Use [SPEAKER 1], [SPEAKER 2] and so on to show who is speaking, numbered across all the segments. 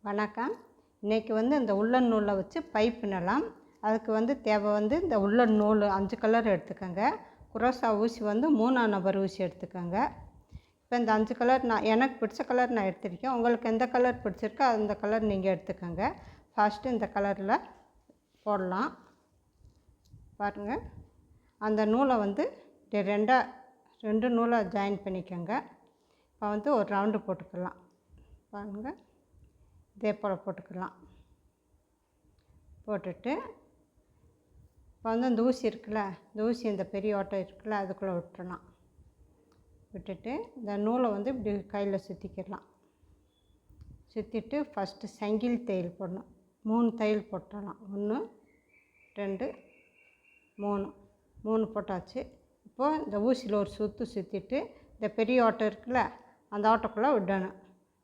[SPEAKER 1] வணக்கம். இன்றைக்கி இந்த உள்ளன் நூலை வச்சு பைப் பின்னலாம். அதுக்கு தேவை இந்த உள்ளன் நூல் 5 கலர் எடுத்துக்கோங்க. குரோசா ஊசி 3ஆம் நம்பர் ஊசி எடுத்துக்கோங்க. இப்போ இந்த 5 கலர் எனக்கு பிடிச்ச கலர் நான் எடுத்திருக்கேன். உங்களுக்கு எந்த கலர் பிடிச்சிருக்கோ அந்த கலர் நீங்கள் எடுத்துக்கோங்க. ஃபஸ்ட்டு இந்த கலரில் போடலாம். பாருங்கள், அந்த நூலை ரெண்டு நூலை ஜாயின் பண்ணிக்கோங்க. இப்போ ஒரு ரவுண்டு போட்டுக்கலாம். பாருங்கள், இதே போல் போட்டுக்கலாம். போட்டுட்டு இப்போ இந்த ஊசி இருக்குல்ல, இந்த ஊசி இந்த பெரிய ஓட்டை இருக்குல்ல, அதுக்குள்ளே விட்டுறலாம். விட்டுட்டு இந்த நூலை இப்படி கையில் சுற்றிக்கிடலாம். சுற்றிட்டு ஃபஸ்ட்டு சங்கிலி தையல் போடணும். 3 தையல் போட்டுடலாம். 1 2 3 போட்டாச்சு. இப்போது இந்த ஊசியில் ஒரு சுற்றிட்டு இந்த பெரிய ஓட்டை இருக்குல்ல, அந்த ஓட்டைக்குள்ளே விடணும்.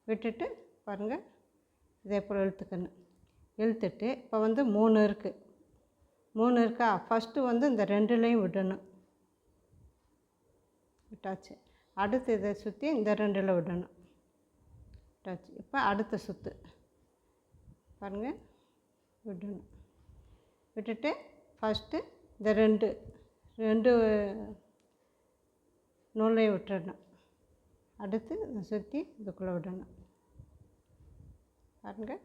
[SPEAKER 1] விட்டுட்டு பாருங்கள், இதே போல் இழுத்துக்கணும். இழுத்துட்டு இப்போ 3 இருக்குது. 3 இருக்கா, ஃபஸ்ட்டு இந்த 2லையும் விடணும். விட்டாச்சு. அடுத்து இதை சுற்றி இந்த 2ல் விடணும். விட்டாச்சு. இப்போ அடுத்த சுற்று பாருங்கள், விடணும். விட்டுட்டு ஃபஸ்ட்டு இந்த ரெண்டு நூலையும் விட்டுடணும். அடுத்து இதை சுற்றி இதுக்குள்ளே விடணும். பாருங்கள்,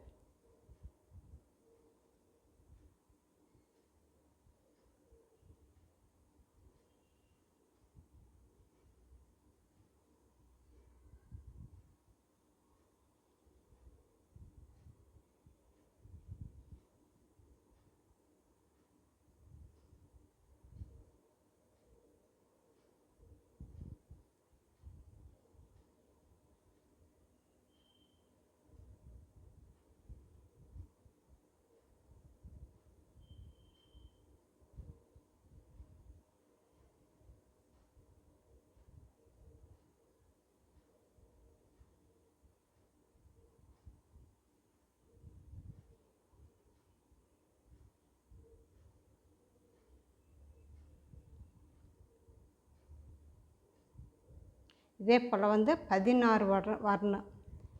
[SPEAKER 1] இதே போல் 16 வரணும்.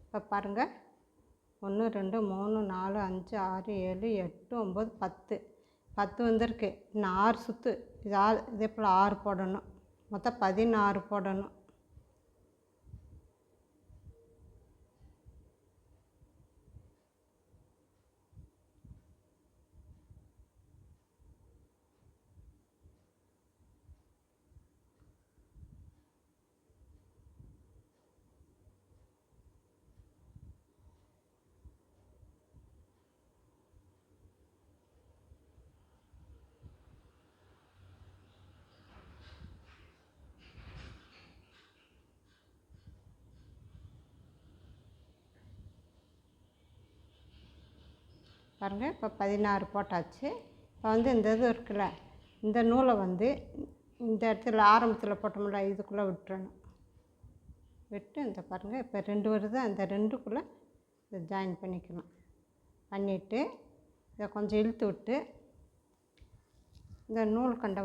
[SPEAKER 1] இப்போ பாருங்கள், 1 2 3 4 5 6 7 8 9 10 வந்திருக்கு. இன்னும் 6 சுற்று. இதே போல் 6 போடணும். மொத்தம் 16 போடணும். பாருங்கள், இப்போ 16 போட்டாச்சு. இப்போ இந்த இது இருக்குல்ல, இந்த நூலை இந்த இடத்துல ஆரம்பத்தில் போட்டோம்ல, இதுக்குள்ளே விட்டுறணும். விட்டு இந்த பாருங்கள், இப்போ 2 வருது. அந்த 2க்குள்ளே இதை ஜாயின் பண்ணிக்கணும். பண்ணிவிட்டு இதை கொஞ்சம் இழுத்து விட்டு இந்த நூல் கண்டை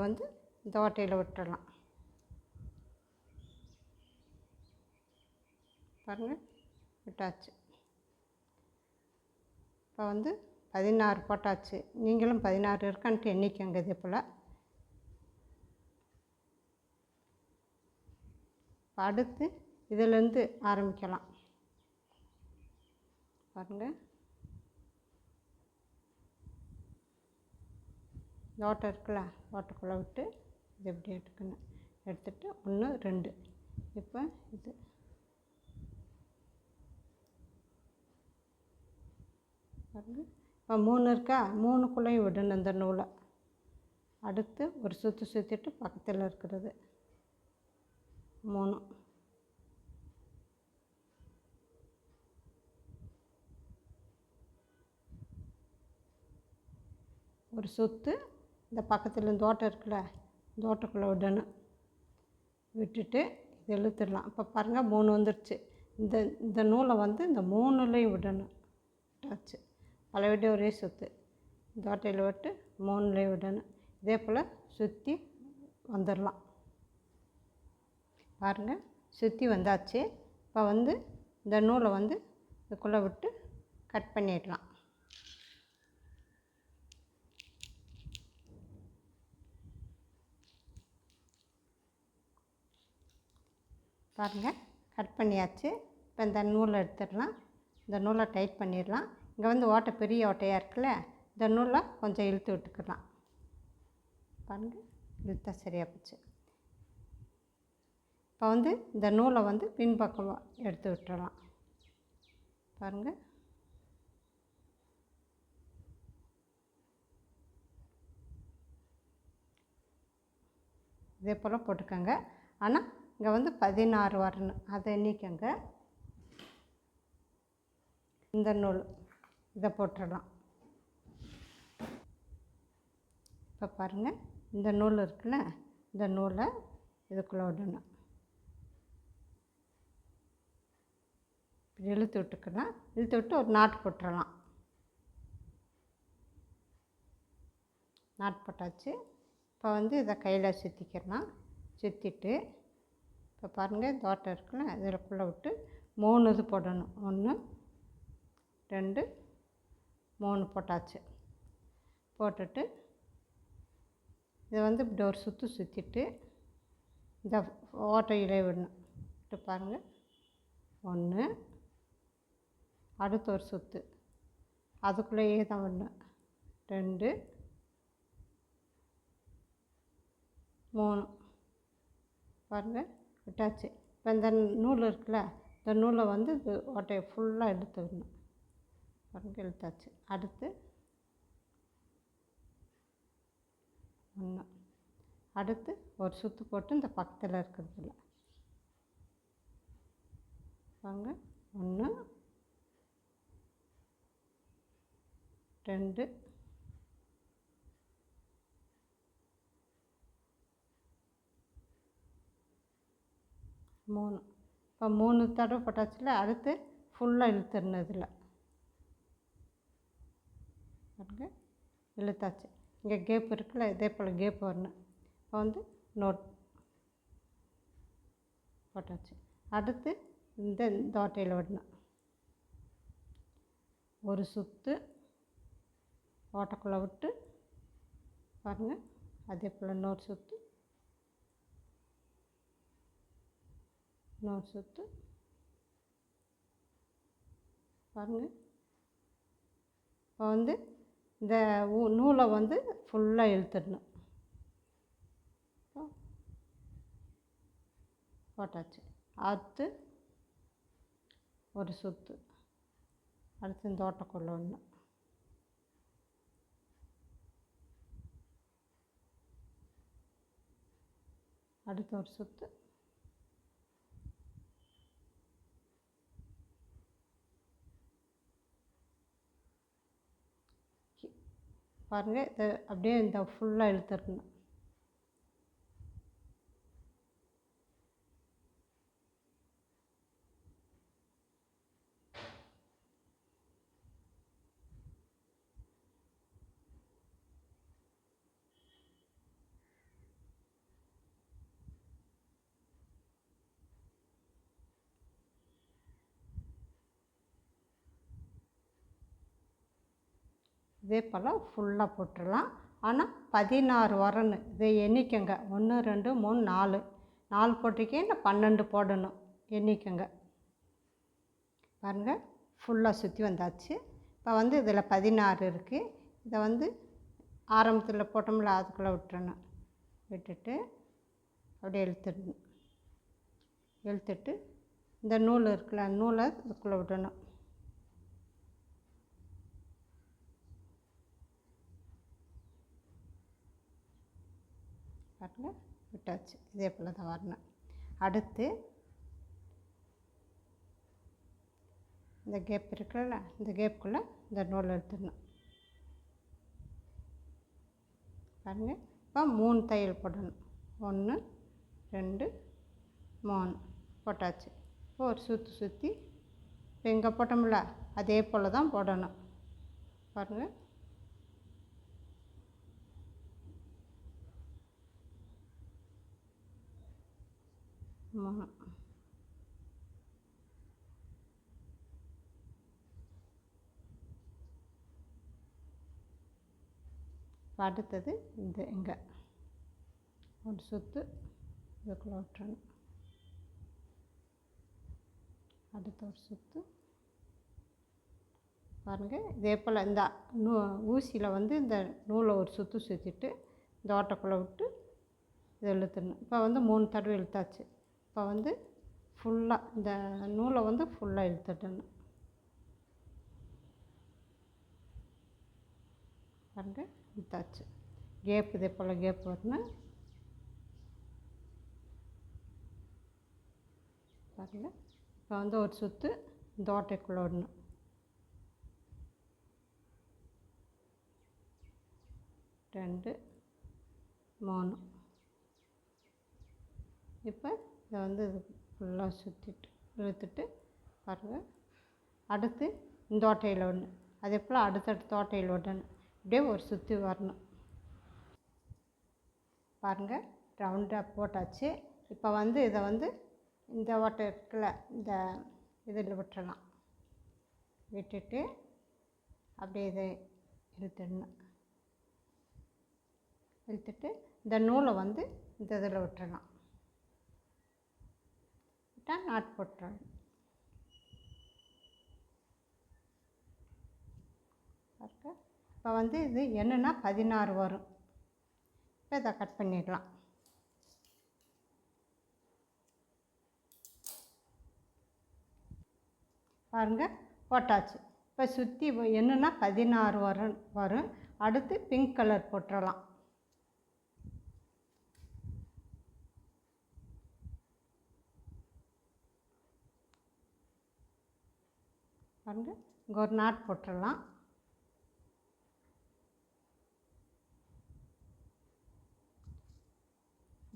[SPEAKER 1] இந்த ஓட்டையில் விட்டுடலாம். பாருங்கள், விட்டாச்சு. இப்போ 16 போட்டாச்சு. நீங்களும் 16 இருக்கான்ட்டு எண்ணிக்கங்க. இதே போல் அடுத்து இதிலேருந்து ஆரம்பிக்கலாம். பாருங்கள், இந்த ஓட்டை இருக்குல்ல, ஓட்டைக்குள்ளே விட்டு இது எப்படி எடுக்கணும். எடுத்துகிட்டு 1 2 இப்போ இது பாருங்கள், இப்போ 3 இருக்கா, 3க்குள்ளேயும் விடணும் இந்த நூலை. அடுத்து ஒரு சுற்றிட்டு பக்கத்தில் இருக்கிறது 3. ஒரு சுற்று இந்த பக்கத்தில் இந்த ஓட்டை இருக்குல்ல, இந்த ஓட்டைக்குள்ளே விடணும். விட்டுட்டு இது இழுத்துடலாம். இப்போ பாருங்கள், 3 வந்துடுச்சு. இந்த நூலை இந்த 3லையும் விடணும். விட்டாச்சு. பலவிட ஒரே சுற்று இந்த ஓட்டையில் விட்டு 3லையும் விடணும். இதே போல் சுற்றி வந்துடலாம். பாருங்கள், சுற்றி வந்தாச்சு. இப்போ இந்த நூலை இதுக்குள்ளே விட்டு கட் பண்ணிடலாம். பாருங்கள், கட் பண்ணியாச்சு. இப்போ இந்த நூலை எடுத்துடலாம். இந்த நூலை டைட் பண்ணிடலாம். இங்கே வந்து ஓட்டை பெரிய ஓட்டையாக இருக்குல்ல, இந்த நூலை கொஞ்சம் இழுத்து விட்டுக்கலாம். பாருங்கள், இழுத்தா சரியாக போச்சு. இப்போ வந்து இந்த நூலை வந்து பின்பக்கம் எடுத்து விட்டுறலாம். பாருங்கள், இதே போல் போட்டுக்கோங்க. ஆனால் இங்கே வந்து 16 வரணும், அதை எண்ணிக்கோங்க. இந்த நூல் இதை போட்டுடலாம். இப்போ பாருங்கள், இந்த நூல் இருக்குல்ல, இந்த நூலை இதுக்குள்ளே விடணும். இப்படி இழுத்து விட்டுக்கலாம். இழுத்து விட்டு ஒரு நாட்டு போட்டுடலாம். நாட்டு போட்டாச்சு. இப்போ வந்து இதை கையில் சுற்றிக்கலாம். சுற்றிட்டு இப்போ பாருங்கள், தோட்டம் இருக்குல்ல, இதில்குள்ளே விட்டு 3 இது போடணும். 1 2 3 போட்டாச்சு. போட்டுட்டு இதை வந்து இப்படி ஒரு சுற்றிட்டு இந்த ஓட்டையிலே விடணும். இப்போ பாருங்கள், 1, அடுத்த ஒரு சுற்று அதுக்குள்ளேயே தான் விடணும். 2 3 பாருங்கள், விட்டாச்சு. இப்போ இந்த நூல் இருக்குல்ல, இந்த நூலை வந்து இது ஓட்டையை ஃபுல்லாக இழுத்து விடணும். பாருங்கள், இழுத்தாச்சு. அடுத்து 1, அடுத்து ஒரு சுற்று போட்டு இந்த பக்கத்தில் இருக்கிறதுல பாருங்கள், 1 2 3. இப்போ 3 தடவை போட்டாச்சுல, அடுத்து ஃபுல்லாக இழுத்துடணும். இதில் பாருங்க, இழுத்தாச்சு. இங்கே கேப் இருக்குல்ல, இதே போல் கேப் வரணும். இப்போ வந்து நோட் போட்டாச்சு. அடுத்து இந்த ஓட்டையில் விடணும். ஒரு சுற்று ஓட்டைக்குள்ளே விட்டு பாருங்கள், அதே போல் இன்னொரு சுற்று பாருங்கள். இப்போ வந்து இந்த நூலை வந்து ஃபுல்லாக இழுத்துடணும். போட்டாச்சு. அடுத்து ஒரு சுற்று, அடுத்து இந்த ஓட்டைக்குள்ளே விடணும். அடுத்து ஒரு சுற்று, பாருங்கள். இதை அப்படியே இந்த ஃபுல்லாக இழுத்துடணும். இதே போல் ஃபுல்லாக போட்டுடலாம். ஆனால் 16 வரணும். இதை எண்ணிக்கங்க. 1 2 3 4 4 போட்டிருக்கேன், இல்லை 12 போடணும், எண்ணிக்கங்க. பாருங்கள், ஃபுல்லாக சுற்றி வந்தாச்சு. இப்போ வந்து இதில் 16 இருக்குது. இதை வந்து ஆரம்பத்தில் போட்டோம்ல, அதுக்குள்ளே விட்டுறணும். விட்டுட்டு அப்படியே இழுத்துட்டு இந்த நூல் இருக்குல்ல, நூலை இதுக்குள்ளே விடணும். பாருங்கள், விட்டாச்சு. இதே போல் தான் வரணும். அடுத்து இந்த கேப் இருக்குல்ல, இந்த கேப்புக்குள்ளே இந்த நூல் எடுத்துடணும். பாருங்கள், இப்போ 3 தையல் போடணும். 1 2 3 போட்டாச்சு. இப்போ ஒரு சுற்றி இப்போ இங்கே போட்டோம்ல, அதே போல் தான் போடணும். பாருங்கள், இப்போ அடுத்தது இந்த இங்கே ஒரு சுற்று இதுக்குள்ளே விட்டுறணும். அடுத்த ஒரு சுற்று பாருங்கள். இதே போல் இந்த ஊசியில் வந்து இந்த நூலை ஒரு சுற்று சுற்றிட்டு இந்த ஓட்டைக்குள்ளே விட்டு இதை இழுத்துடணும். இப்போ வந்து 3 தடவை இழுத்தாச்சு. இப்போ வந்து ஃபுல்லாக இந்த நூலை வந்து ஃபுல்லாக இழுத்துடணும். பாருங்கள், இழுத்தாச்சு. கேப் இதே போல் கேப் வரணும். பாருங்கள், இப்போ வந்து ஒரு சுற்று இந்த ஓட்டைக்குள்ளே விடணும். ரெண்டு, 3. இப்போ இதை வந்து இது ஃபுல்லாக சுற்றிட்டு இழுத்துட்டு பாருங்கள். அடுத்து இந்த ஓட்டையில் விடணும். அதே போல் அடுத்தடுத்த ஓட்டையில் விடணும். இப்படியே ஒரு சுற்றி வரணும். பாருங்கள், ரவுண்டாக போட்டாச்சு. இப்போ வந்து இதை வந்து இந்த ஓட்டை இருக்குல்ல, இந்த இதில் விட்டுறலாம். விட்டுட்டு அப்படியே இதை இழுத்துடணும். இழுத்துட்டு இந்த நூலை வந்து இந்த இதில் விட்டுறலாம். விட்டால் நாட் போட்டுறணும். பாருங்கள், இப்போ வந்து இது என்னென்னா 16 வரும். இப்போ இதை கட் பண்ணிடலாம். பாருங்கள், போட்டாச்சு. இப்போ சுற்றி என்னென்னா 16 வரும். அடுத்து பிங்க் கலர் போட்டுடலாம். பாருங்கள், இங்கே ஒரு நாட் போட்டுடலாம்.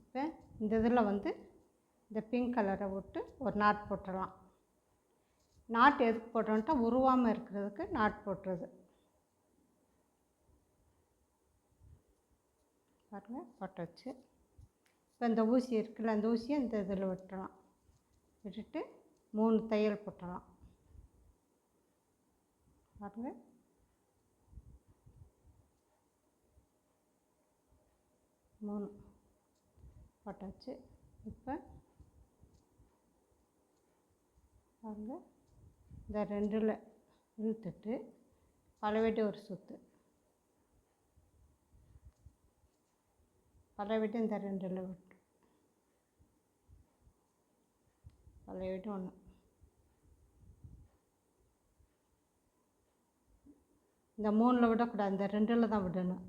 [SPEAKER 1] இப்போ இந்த இதில் வந்து இந்த பிங்க் கலரை விட்டு ஒரு நாட் போட்டுடலாம். நாட் எதுக்கு போட்டோன்ட்டா உருவாமல் இருக்கிறதுக்கு நாட் போட்டுறது. பாருங்கள், போட்டாச்சு. இப்போ இந்த ஊசி இருக்குல்ல, அந்த ஊசியை இந்த இதில் விட்டுறலாம். விட்டுட்டு 3 தையல் போட்டுடலாம். பாருங்கள், 3 போட்டாச்சு. இப்போ பாருங்கள், இந்த 2ல் இழுத்துட்டு பலவெட்டி ஒரு சுற்று. பலவெட்டி இந்த 2ல் விட்டு பலவெட்டி 1. இந்த 3ல் விடக்கூடாது, இந்த 2ல் தான் விடணும்.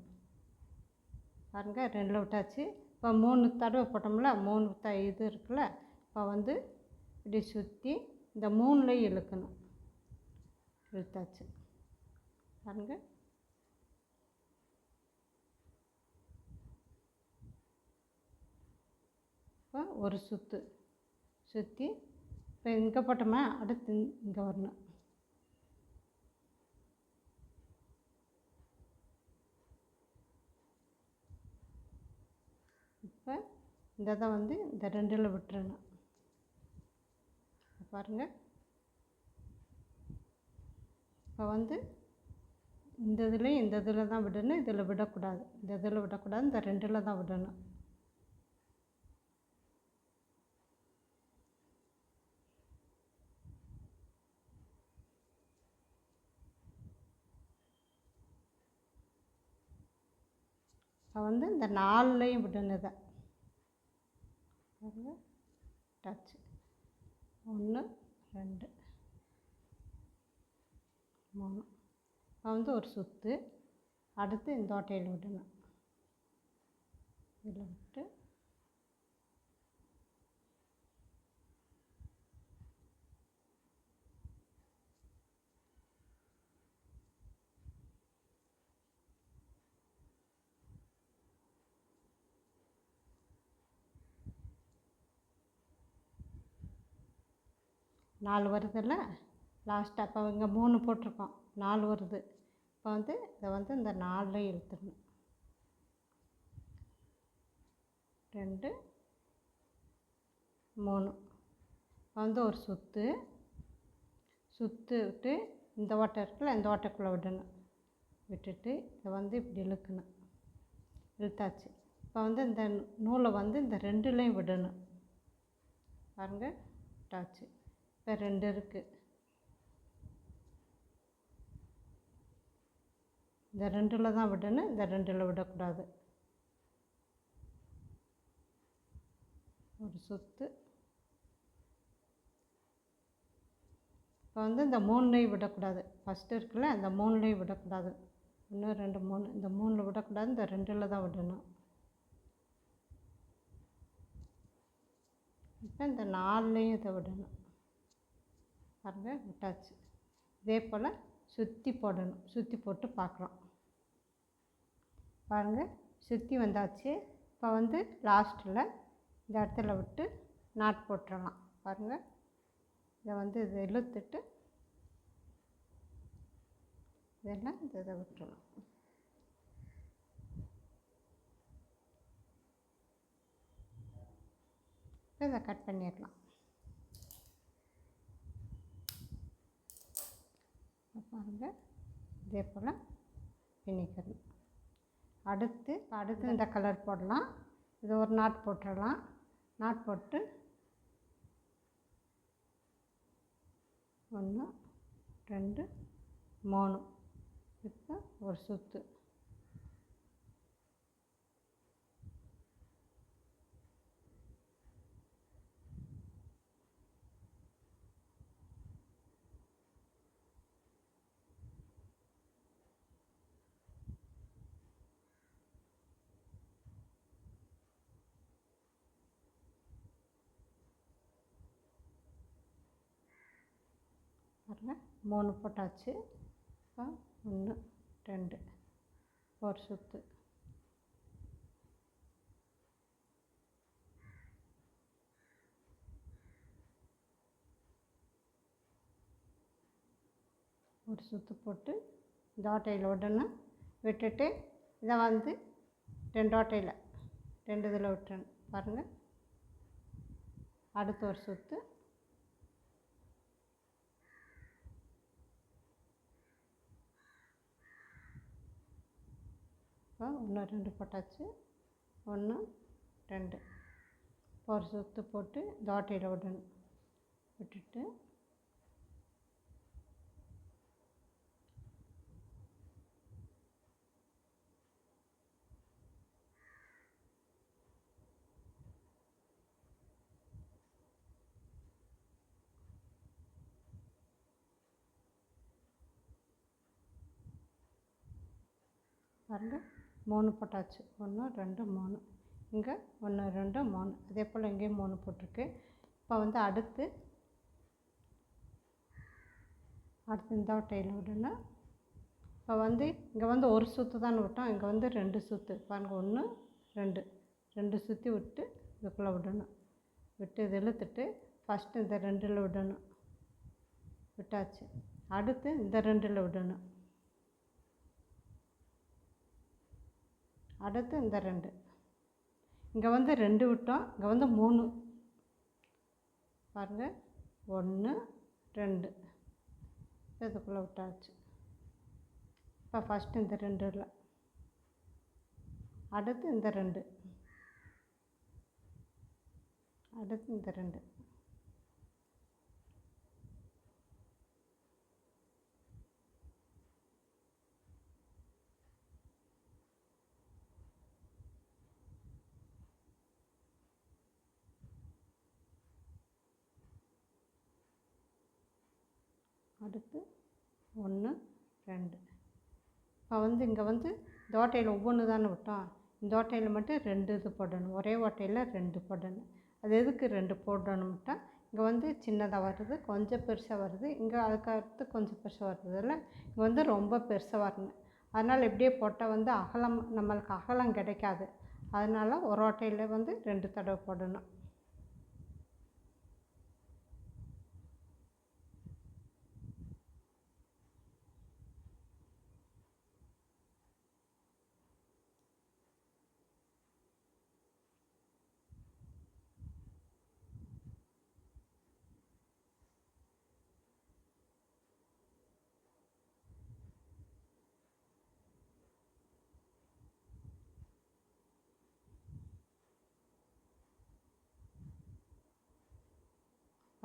[SPEAKER 1] பாருங்கள், 2ல் விட்டாச்சு. இப்போ 3 தடவை போட்டோம்ல, 3 இது இருக்குல்ல, இப்போ வந்து இப்படி சுற்றி இந்த 3லையும் இழுக்கணும். இழுத்தாச்சு. பாருங்கள், இப்போ ஒரு சுற்று சுற்றி இப்போ இங்கே போட்டோமா, அடுத்து இங்கே வரணும். இப்போ இந்த இதை வந்து இந்த 2ல் விட்டுறணும். பாருங்கள், இப்போ வந்து இந்த இதுலேயும் இந்த இதில் தான் விடணும். இதில் விடக்கூடாது, இந்த இதில் விடக்கூடாது, இந்த 2ல் தான் விடணும். இப்போ வந்து இந்த 4லையும் விடணும். இதை பாருங்கள், டச்சு 1, 2, 3. இப்போ வந்து ஒரு சுற்று. அடுத்து இந்த ஓட்டையில் விடணும். இதில் விட்டு நாலு வருதுல்ல, லாஸ்ட்டாக இப்போ இங்கே 3 போட்டிருக்கோம், 4 வருது. இப்போ வந்து இதை வந்து இந்த 4லையும் இழுத்துடணும். 2, 3. இப்போ வந்து ஒரு சுற்று விட்டு இந்த ஓட்டை இருக்குல்ல, இந்த ஓட்டைக்குள்ளே விடணும். விட்டுட்டு இதை வந்து இப்படி இழுக்கணும். இழுத்தாச்சு. இப்போ வந்து இந்த நூலை வந்து இந்த ரெண்டுலேயும் விடணும். பாருங்கள், விட்டாச்சு. இப்போ 2 இருக்குது. இந்த 2ல் தான் விடணும், இந்த 2ல் விடக்கூடாது. ஒரு சுற்று. இப்போ வந்து இந்த 3லேயும் விடக்கூடாது. ஃபஸ்ட்டு இருக்குல்ல, அந்த 3லேயும் விடக்கூடாது. 1 2 3, இந்த 3ல் விடக்கூடாது, இந்த 2ல் தான் விடணும். இப்போ இந்த 4லேயும் இதை விடணும். பாருங்கள், விட்டாச்சு. இதே போல் சுற்றி போடணும். சுற்றி போட்டு பார்க்குறோம். பாருங்கள், சுற்றி வந்தாச்சு. இப்போ வந்து லாஸ்ட்டில் இந்த இடத்துல விட்டு நாட் போட்டுடலாம். பாருங்கள், இதை வந்து இதை இழுத்துட்டு இதெல்லாம் இதை விட்டுடலாம். இதை கட் பண்ணிடலாம். பாருங்கள், இதே போல் பின்னிக்கணும். அடுத்து இந்த கலர் போடலாம். இது ஒரு நாட் போட்டுடலாம். நாட் போட்டு 1 2 3, இப்போ ஒரு சுற்று. பாருங்கள், 3 போட்டாச்சு. இப்போ 1 2 ஒரு சுற்று. ஒரு சுற்று போட்டு இந்த ஓட்டையில் விடணும். விட்டுட்டு இதை வந்து 2 ஓட்டையில் 2 இதில் விட்டுறணும். பாருங்கள், அடுத்து ஒரு சுற்று. இப்போ 1 2 போட்டாச்சு. 1 2 ஒரு சுற்று போட்டு இந்த ஓட்டையில் விடணும். விட்டுட்டு பாருங்கள், 3 போட்டாச்சு. 1 2 3, இங்கே 1 2 3, அதே போல் இங்கேயும் 3 போட்டிருக்கு. இப்போ வந்து அடுத்து இந்த ஓட்டையில் விடணும். இப்போ வந்து இங்கே வந்து ஒரு சுற்று தான் விட்டோம், இங்கே வந்து 2 சுற்று. பாருங்கள், 1 2 2 சுற்றி விட்டு இதுக்குள்ளே விடணும். விட்டு இது இழுத்துட்டு ஃபஸ்ட்டு இந்த 2ல் விடணும். விட்டாச்சு. அடுத்து இந்த 2ல் விடணும். அடுத்து இந்த 2. இங்கே வந்து 2 விட்டோம், இங்கே வந்து 3. பாருங்கள், 1 2 இதுக்குள்ளே விட்டாச்சு. இப்போ ஃபஸ்ட்டு இந்த 2ல், அடுத்து இந்த 2, அடுத்து இந்த 2. அடுத்து 1 2. இப்போ வந்து இங்கே வந்து இந்த ஓட்டையில் ஒவ்வொன்று தானே விட்டோம், இந்த ஓட்டையில் மட்டும் 2 இது போடணும். ஒரே ஓட்டையில் 2 போடணும். அது எதுக்கு 2 போடணும்ட்டா, இங்கே வந்து சின்னதாக வருது, கொஞ்சம் பெருசாக வருது, இங்கே அதுக்கடுத்து கொஞ்சம் பெருசாக வருதுல்ல, இங்கே வந்து ரொம்ப பெருசாக வரணும். அதனால் இப்படியே போட்டால் வந்து அகலம், நம்மளுக்கு அகலம் கிடைக்காது. அதனால் ஒரு ஓட்டையில் வந்து 2 தடவை போடணும்.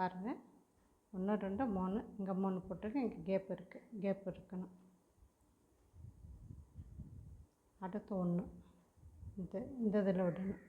[SPEAKER 1] பாருங்கள், 1 2 3, இங்கே 3 போட்டுருக்கு, இங்கே கேப் இருக்கணும். அடுத்து 1 இந்த இதில் விடணும்.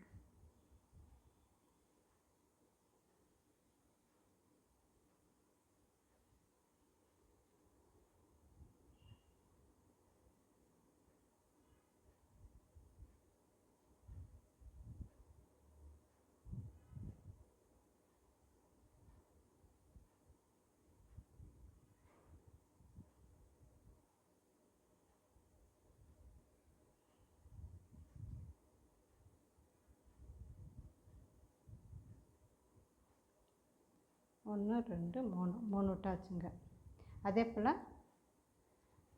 [SPEAKER 1] ஒன்று 2 3 விட்டாச்சுங்க. அதே போல்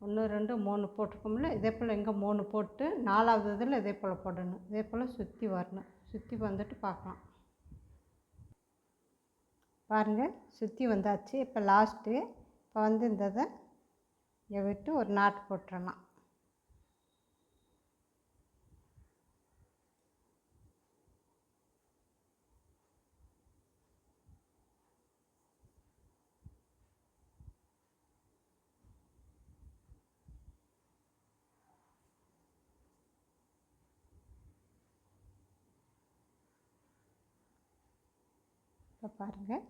[SPEAKER 1] 1 2 3 போட்டிருக்கோம்ல, இதே போல் இங்கே 3 போட்டு 4வது இதில் இதே போல் போடணும். இதே போல் சுற்றி வரணும். சுற்றி வந்துட்டு பார்க்கலாம். பாருங்கள், சுற்றி வந்தாச்சு. இப்போ லாஸ்ட்டு இப்போ வந்து இந்த இதை விட்டு ஒரு நாட்டு போட்டுடலாம். இப்போ பாருங்கள்,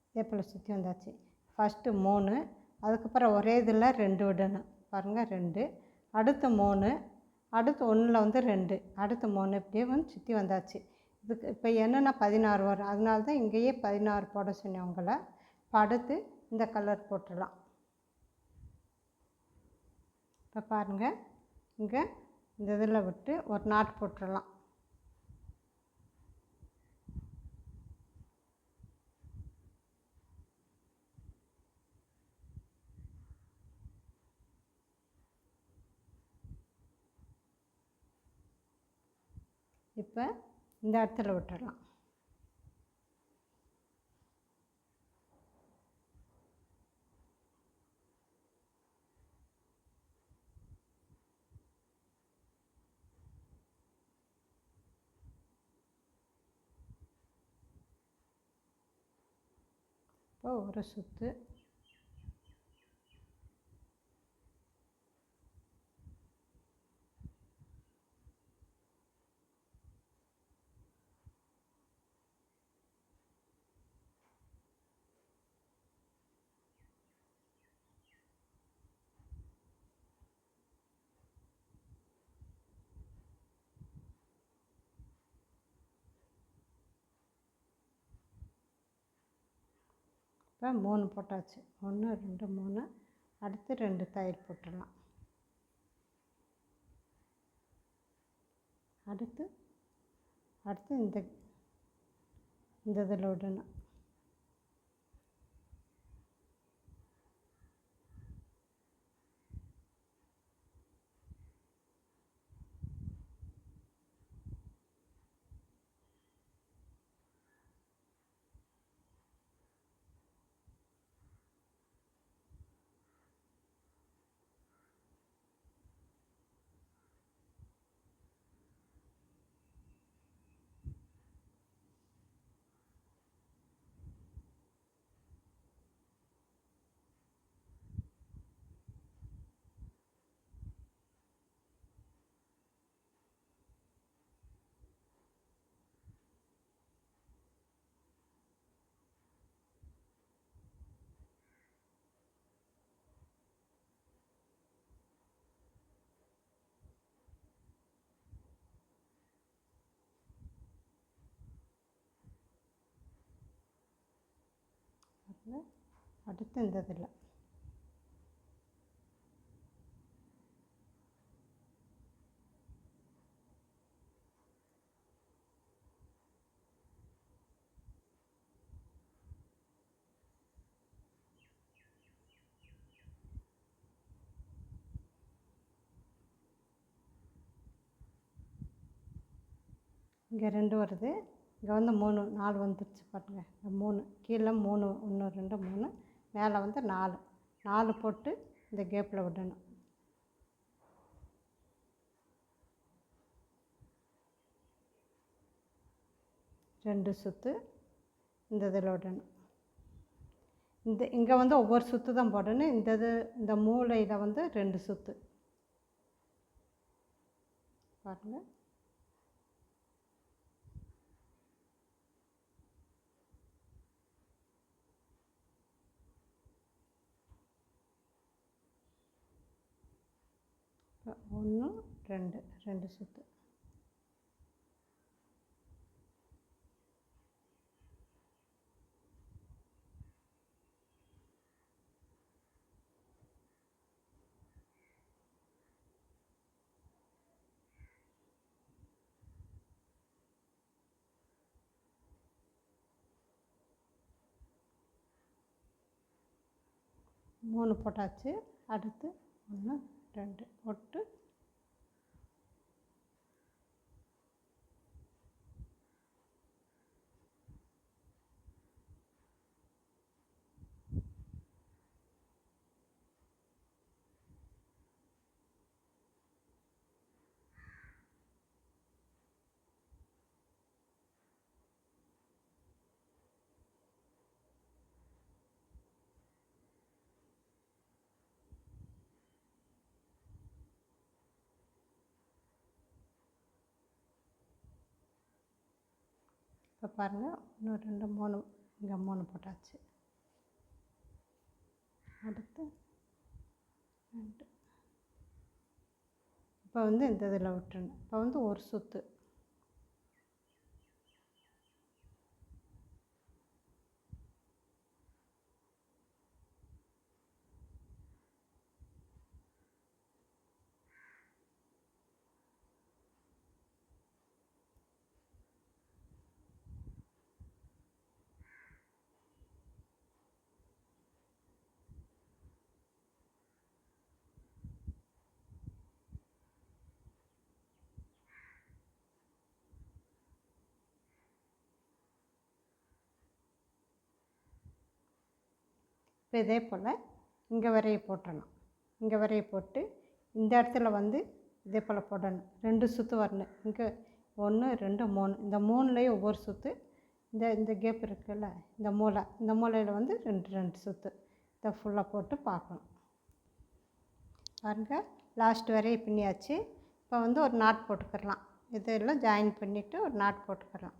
[SPEAKER 1] இதே போல் சுற்றி வந்தாச்சு. ஃபஸ்ட்டு 3, அதுக்கப்புறம் ஒரே இதில் 2 விடணும். பாருங்கள் 2, அடுத்து 3, அடுத்து 1ல் வந்து 2, அடுத்து 3, இப்படியே வந்து சுற்றி வந்தாச்சு. இதுக்கு இப்போ என்னென்னா 16 வரும். அதனால தான் இங்கேயே 16 போட சொன்னேன் உங்களை. இப்போ அடுத்து இந்த கலர் போட்டுடலாம். இப்போ பாருங்கள், இங்கே இந்த இதில் விட்டு ஒரு நாட்டு போட்டுடலாம். இப்போ இந்த இடத்துல விட்டுடலாம். இப்போ ஒரு சுற்று இப்போ 3 போட்டாச்சு. 1 2 3, அடுத்து 2 தையல் போட்டுடலாம். அடுத்து இந்த இதில் விடணும். அடுத்து இந்த இதில் இங்கே 2 வருது. இங்கே வந்து 3 4 வந்துடுச்சு பாருங்கள். இந்த 3 கீழே 3 1 2 3, மேலே வந்து 4 போட்டு இந்த கேப்பில் விடணும். ரெண்டு சுற்று இந்த இதில் விடணும். இங்கே வந்து ஒவ்வொரு சுற்று தான் போடணும். இந்த மூலையில் வந்து 2 சுற்று பாருங்கள். ஒன்று ரெண்டு சுற்று. மூணு போட்டாச்சு. அடுத்து 1 2 போட்டு இப்போ பாருங்கள், இன்னும் 2 3 இங்கே 3 போட்டாச்சு. அடுத்து 2. இப்போ வந்து இந்த இதில் விட்டுருணும். இப்போ வந்து ஒரு சுற்று. இப்போ இதே போல் இங்கே வரைய போட்டுடணும். இங்கே வரைய போட்டு இந்த இடத்துல வந்து இதே போல் போடணும். 2 சுற்று வரணும். இங்கே 1 2 3 இந்த 3லேயும் ஒவ்வொரு சுற்று. இந்த கேப் இருக்குல்ல, இந்த மூலையில் வந்து 2 சுற்று. இதை ஃபுல்லாக போட்டு பார்க்கணும். பாருங்கள், லாஸ்ட் வரைய பின்னியாச்சு. இப்போ வந்து ஒரு நாட் போட்டுக்கிடலாம். இதெல்லாம் ஜாயின் பண்ணிவிட்டு ஒரு நாட் போட்டுக்கிடலாம்.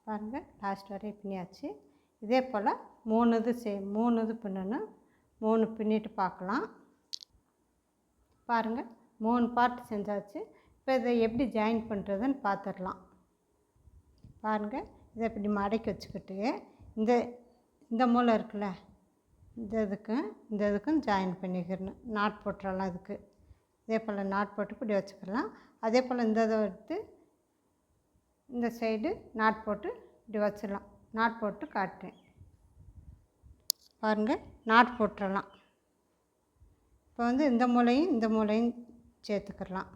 [SPEAKER 1] பாருங்கள், லாஸ்ட் வரைய பின்னியாச்சு. இதே போல் 3 இது பின்னணும். 3 பின்னிட்டு பார்க்கலாம். பாருங்கள், 3 பார்ட் செஞ்சாச்சு. இப்போ இதை எப்படி ஜாயின் பண்ணுறதுன்னு பார்த்துடலாம். பாருங்கள், இதை இப்படி மடக்கி வச்சுக்கிட்டு இந்த மூலை இருக்குல்ல, இந்த இதுக்கும் ஜாயின் பண்ணிக்கிறணும். நாட் போட்டுடலாம். இதுக்கு இதே போல் நாட் போட்டு இப்படி வச்சுக்கலாம். அதே போல் இந்த இதை எடுத்து இந்த சைடு நாட் போட்டு இப்படி வச்சிடலாம். நாட் போட்டு காட்டுறேன். பாருங்கள், நாட் போட்டுடலாம். இப்போ வந்து இந்த மூலையும் சேர்த்துக்கிடலாம்.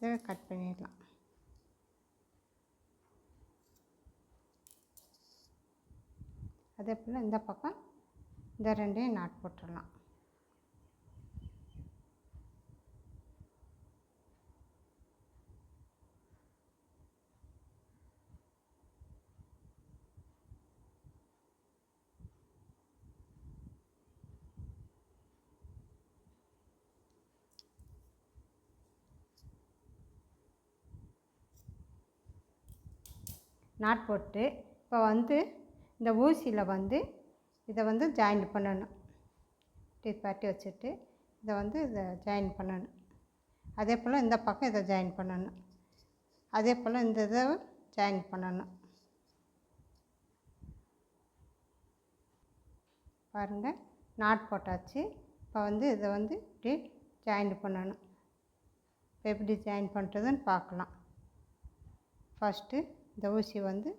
[SPEAKER 1] இதை கட் பண்ணிடலாம். அதே போல் இந்த பக்கம் இந்த 2யும் நாட் போட்டுடலாம். நாட் போட்டு இப்போ வந்து இந்த ஊசியில் வந்து இதை வந்து ஜாயின் பண்ணணும். பட்டி வச்சுட்டு இதை ஜாயின் பண்ணணும். அதே போல் இந்த பக்கம் இதை ஜாயின் பண்ணணும். அதே போல் இந்த இதை ஜாயின் பண்ணணும். பாருங்கள், நாட் போட்டாச்சு. இப்போ வந்து இதை வந்து இப்படி ஜாயின் பண்ணணும். இப்போ எப்படி ஜாயின் பண்ணுறதுன்னு பார்க்கலாம். ஃபஸ்ட்டு இந்த ஊசியை வந்து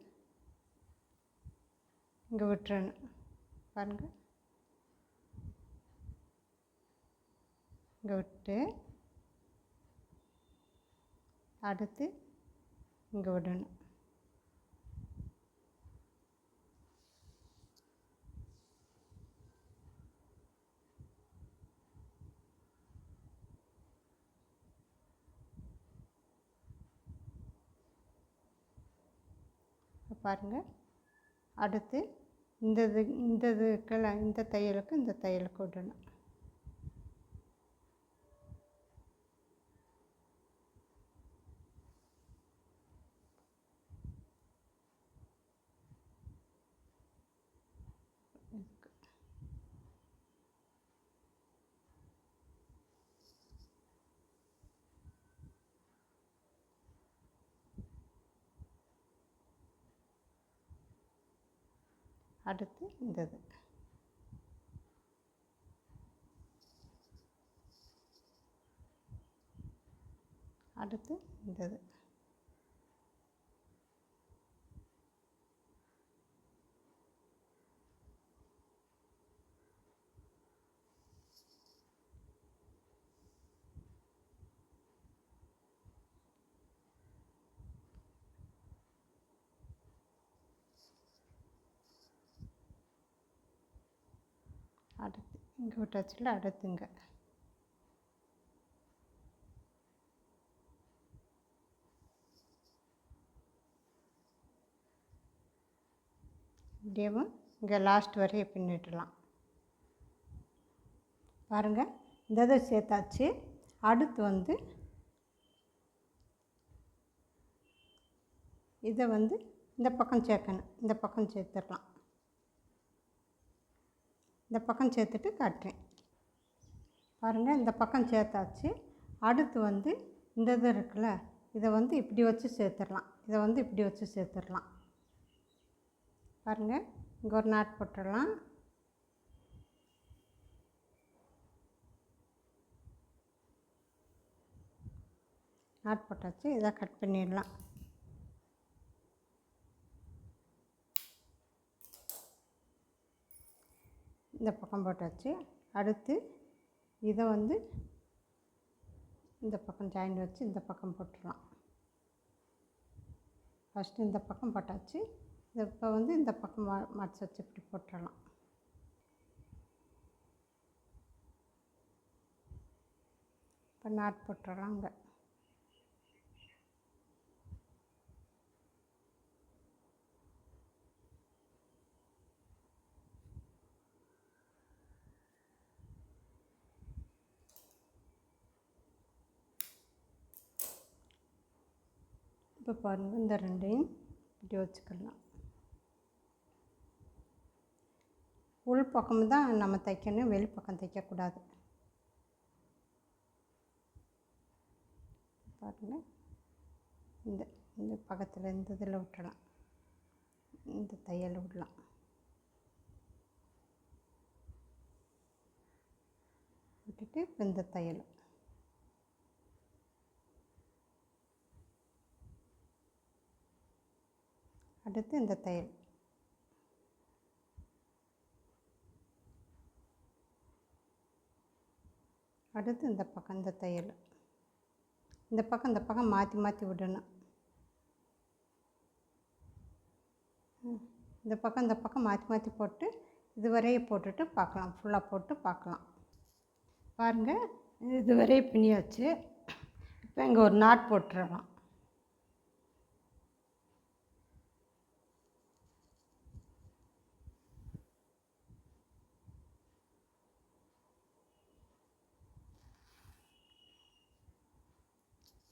[SPEAKER 1] இங்கே விட்டுறணும். பாருங்கள், இங்கே விட்டு அடுத்து இங்கே விடணும். பாருங்கள், அடுத்து இந்த இதுக்கெல்லாம் இந்த தையலுக்கு விடணும். அடுத்து இந்த அடுத்து இந்த அடுத்து இங்கே விட்டாச்சுல, அடுத்துங்க இப்படியும் இங்கே லாஸ்ட் வரையும் பின்னிடலாம். பாருங்கள், இந்த இதை சேர்த்தாச்சு. அடுத்து வந்து இதை வந்து இந்த பக்கம் சேர்க்கணும். இந்த பக்கம் சேர்த்துடலாம். இந்த பக்கம் சேர்த்துட்டு காட்டுறேன். பாருங்கள், இந்த பக்கம் சேர்த்தாச்சு. அடுத்து வந்து இந்த இது இருக்குல்ல, இதை வந்து இப்படி வச்சு சேர்த்துடலாம். இதை வந்து இப்படி வச்சு சேர்த்துடலாம். பாருங்கள், இங்கே ஒரு நாட் போட்டுடலாம். நாட் போட்டாச்சு. இதை கட் பண்ணிடலாம். இந்த பக்கம் போட்டாச்சு. அடுத்து இதை வந்து இந்த பக்கம் ஜாயின் வச்சு இந்த பக்கம் போட்டுடலாம். ஃபஸ்ட்டு இந்த பக்கம் போட்டாச்சு. இதை இப்போ வந்து இந்த பக்கம் மடிச்சு வச்சு இப்படி போட்டுடலாம். இப்போ நாட் போட்டுடலாம். இங்கே இப்போ பாருங்கள், இந்த ரெண்டையும் இப்படி வச்சுக்கலாம். உள் பக்கம் தான் நம்ம தைக்கணும், வெளி பக்கம் தைக்கக்கூடாது. பாருங்கள், இந்த இந்த பக்கத்தில் இந்த இதில் விட்டுடலாம். இந்த தையல் விடலாம். விட்டுட்டு இப்போ இந்த தையல் அடுத்து இந்த தையல் அடுத்து இந்த பக்கம் இந்த தையல் இந்த பக்கம் மாற்றி மாற்றி விடணும். இந்த பக்கம் மாற்றி மாற்றி போட்டு இதுவரையே போட்டுட்டு பார்க்கலாம். ஃபுல்லாக போட்டு பார்க்கலாம். பாருங்கள், இதுவரையே பின்னியாச்சு. இப்போ இங்கே ஒரு நாட் போட்டுடலாம்.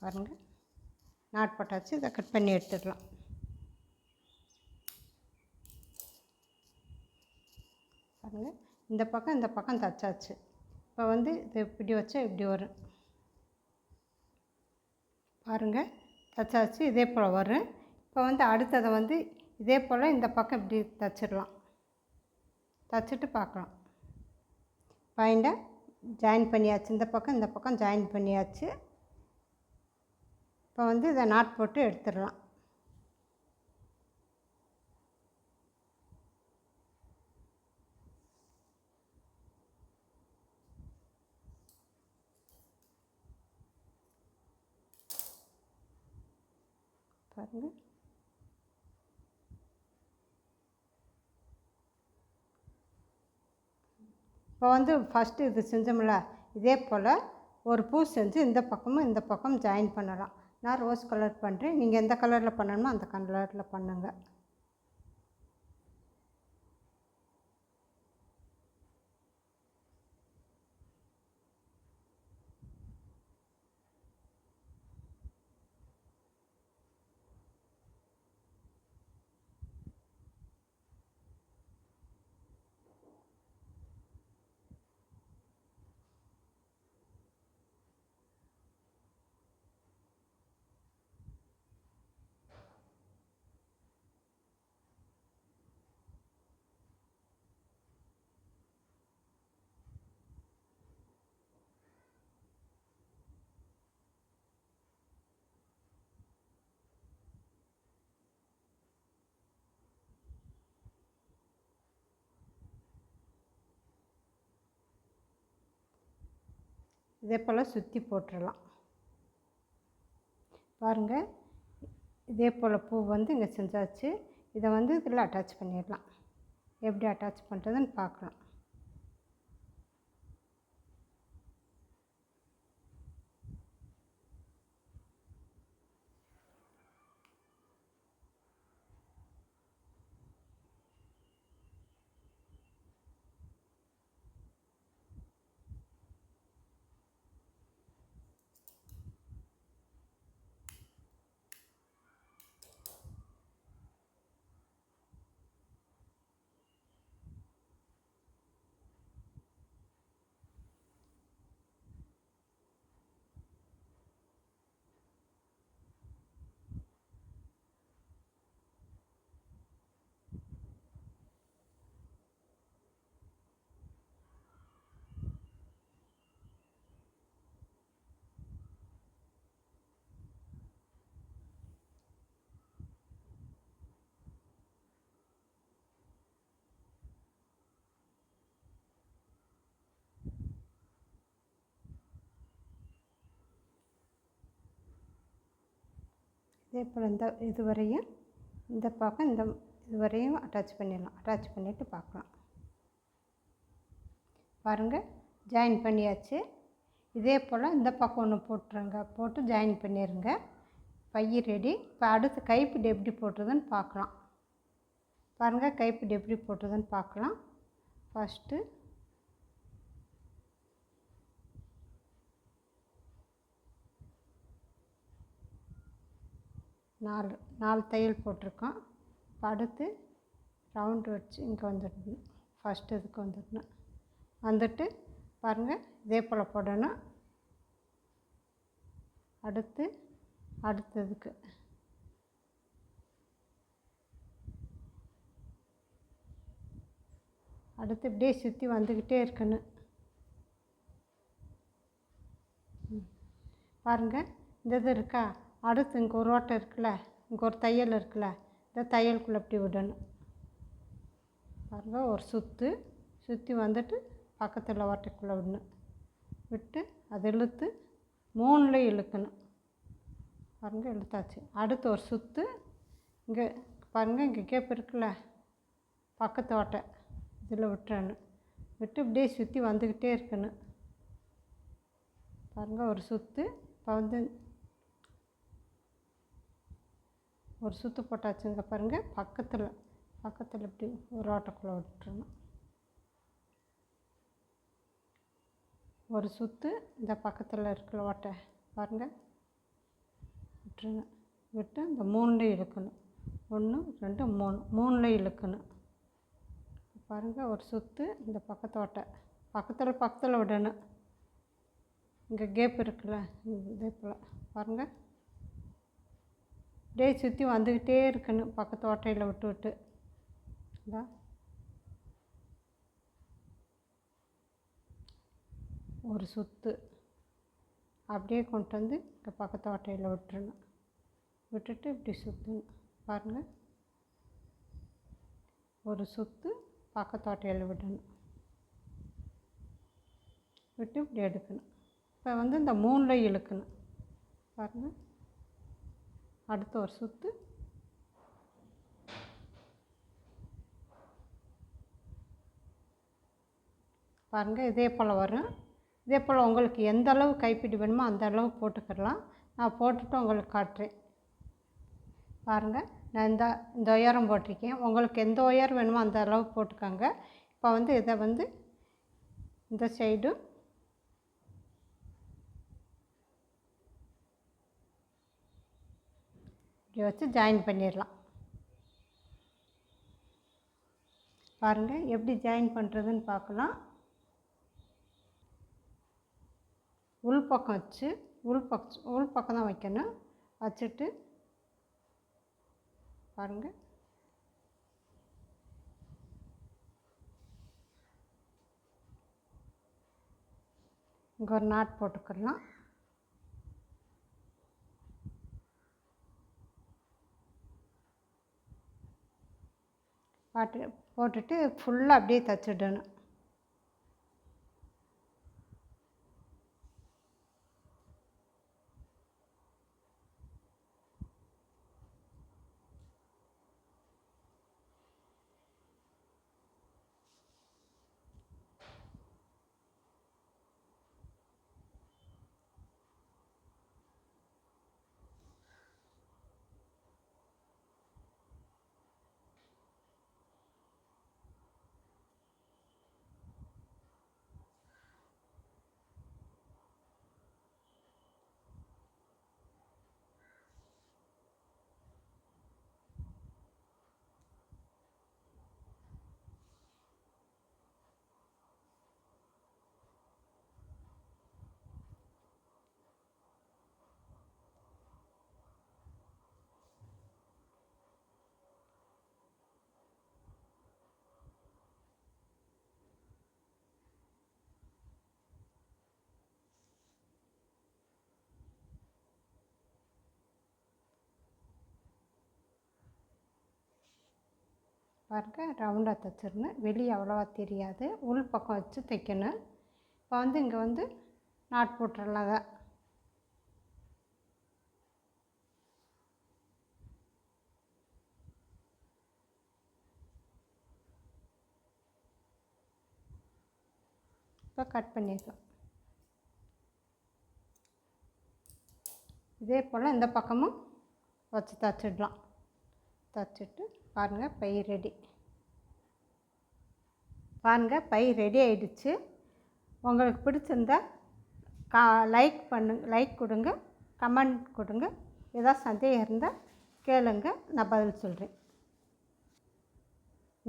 [SPEAKER 1] பாருங்கள், நாட் போட்டாச்சு. இதை கட் பண்ணி எடுத்துடலாம். பாருங்கள், இந்த பக்கம் தைச்சாச்சு. இப்போ வந்து இது இப்படி வச்சா இப்படி வரும். பாருங்கள், தைச்சாச்சு. இதே போல் வரும். இப்போ வந்து அடுத்ததை வந்து இதே போல் இந்த பக்கம் இப்படி தைச்சிடலாம். தைச்சிட்டு பார்க்கலாம். பாயிண்டை ஜாயின் பண்ணியாச்சு. இந்த பக்கம் ஜாயின் பண்ணியாச்சு. இப்போ வந்து இதை நாட் போட்டு எடுத்துடலாம். பாருங்கள். இப்போ வந்து ஃபஸ்ட்டு இது செஞ்சோம்ல, இதே போல் ஒரு பூ செஞ்சு இந்த பக்கமும் இந்த பக்கம் ஜாயின் பண்ணலாம். நான் ரோஸ் கலர் பண்ணுறேன், நீங்கள் எந்த கலரில் பண்ணணுமோ அந்த கலரில் பண்ணுங்கள். இதே போல் சுற்றி போட்டுடலாம். பாருங்கள், இதே போல் பூ வந்து இங்கே செஞ்சாச்சு. இதை வந்து இதில் அட்டாச் பண்ணிடலாம். எப்படி அட்டாச் பண்ணுறதுன்னு பார்க்கலாம். இதே போல் இதுவரையும் இந்த பக்கம் இதுவரையும் அட்டாச் பண்ணிடலாம். அட்டாச் பண்ணிவிட்டு பார்க்கலாம். பாருங்கள், ஜாயின் பண்ணியாச்சு. இதே போல் இந்த பக்கம் ஒன்று போட்டுருங்க, போட்டு ஜாயின் பண்ணிடுங்க. By ready. இப்போ அடுத்து கைப்பிடி எப்படி போட்டுறதுன்னு பார்க்கலாம். பாருங்கள், கைப்பிடி எப்படி போட்டுறதுன்னு பார்க்கலாம். ஃபஸ்ட்டு நாலு தையல் போட்டிருக்கோம். இப்போ அடுத்து ரவுண்டு வச்சு இங்கே வந்துடணும். ஃபஸ்ட்டு இதுக்கு வந்துட்டு பாருங்கள், இதே போல் போடணும். அடுத்ததுக்கு இப்படியே சுற்றி வந்துக்கிட்டே இருக்கணும். பாருங்கள், இந்த இது இருக்கா. அடுத்து இங்கே ஒரு ஓட்டை இருக்குல்ல, இங்கே ஒரு தையல் இருக்குல்ல, இந்த தையலுக்குள்ளே இப்படி விடணும். பாருங்கள், ஒரு சுற்றி வந்துட்டு பக்கத்தில் ஓட்டைக்குள்ளே விடணும். விட்டு அதை இழுத்து 3 இழுக்கணும். பாருங்கள், இழுத்தாச்சு. அடுத்து ஒரு சுற்று இங்கே பாருங்கள், இங்கே கேப் இருக்குல்ல, பக்கத்து ஓட்டை இதில் விட்டுறணும். விட்டு இப்படியே சுற்றி வந்துக்கிட்டே இருக்கணும். பாருங்கள், ஒரு சுற்று. இப்போ வந்து ஒரு சுற்று போட்டாச்சுங்க. பாருங்கள், பக்கத்தில் இப்படி ஒரு ஓட்டைக்குள்ளே விட்டுறணும். ஒரு சுற்று இந்த பக்கத்தில் இருக்கிற ஓட்டை பாருங்கள் விட்டுருங்க. விட்டு இந்த 3 இழுக்கணும். 1 2 3 இழுக்கணும். பாருங்கள், ஒரு சுற்று இந்த பக்கத்து ஓட்டை பக்கத்தில் விடணும். இங்கே கேப் இருக்குல்ல, இதே போல் பாருங்கள், அப்படியே சுற்றி வந்துக்கிட்டே இருக்கணும். பக்கத்து ஓட்டையில் விட்டு ஒரு சுற்று அப்படியே கொண்டு வந்து இங்கே பக்கத்து ஓட்டையில் விட்டுறணும். விட்டுட்டு இப்படி சுற்றணும். பாருங்கள், ஒரு சுற்று பக்கத்து ஓட்டையில் விடணும். விட்டு இப்படி எடுக்கணும். இப்போ வந்து இந்த 3 இழுக்கணும். பாருங்கள், அடுத்து ஒரு சுற்று. பாருங்கள், இதே போல் வரும். இதே போல் உங்களுக்கு எந்த அளவு கைப்பிடி வேணுமோ அந்த அளவு போட்டுக்கிடலாம். நான் போட்டுட்டு உங்களுக்கு காட்டுறேன். பாருங்கள், நான் இந்த உயரம் போட்டிருக்கேன். உங்களுக்கு எந்த உயரம் வேணுமோ அந்த அளவு போட்டுக்கோங்க. இப்போ வந்து இதை வந்து இந்த சைடும் இப்படி வச்சு ஜாயின் பண்ணிடலாம். பாருங்கள், எப்படி ஜாயின் பண்ணுறதுன்னு பார்க்கலாம். உள்பக்கம் வச்சு உள்பக்கம் தான் வைக்கணும். வச்சுட்டு பாருங்கள், இங்கே ஒரு நாட் போட்டுக்கலாம். போட்டுட்டு ஃபுல்லாக அப்படியே தைச்சிடணும். பாருங்கள், ரவுண்டாக தைச்சிடணும். வெளியே அவ்வளோவா தெரியாது. உள் பக்கம் வச்சு தைக்கணும். இப்போ வந்து இங்கே வந்து நாட் போட்டுடலாம். தான் இப்போ கட் பண்ணிடலாம். இதே போல் இந்த பக்கமும் வச்சு தைச்சிடலாம். தைச்சிட்டு பாருங்கள், பை ரெடி. பாருங்கள், பை ரெடி ஆகிடுச்சு. உங்களுக்கு பிடிச்சிருந்தா லைக் கொடுங்க, கமெண்ட் கொடுங்க. ஏதாவது சந்தேகம் இருந்தால் கேளுங்க, நான் பதில் சொல்கிறேன்.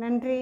[SPEAKER 1] நன்றி.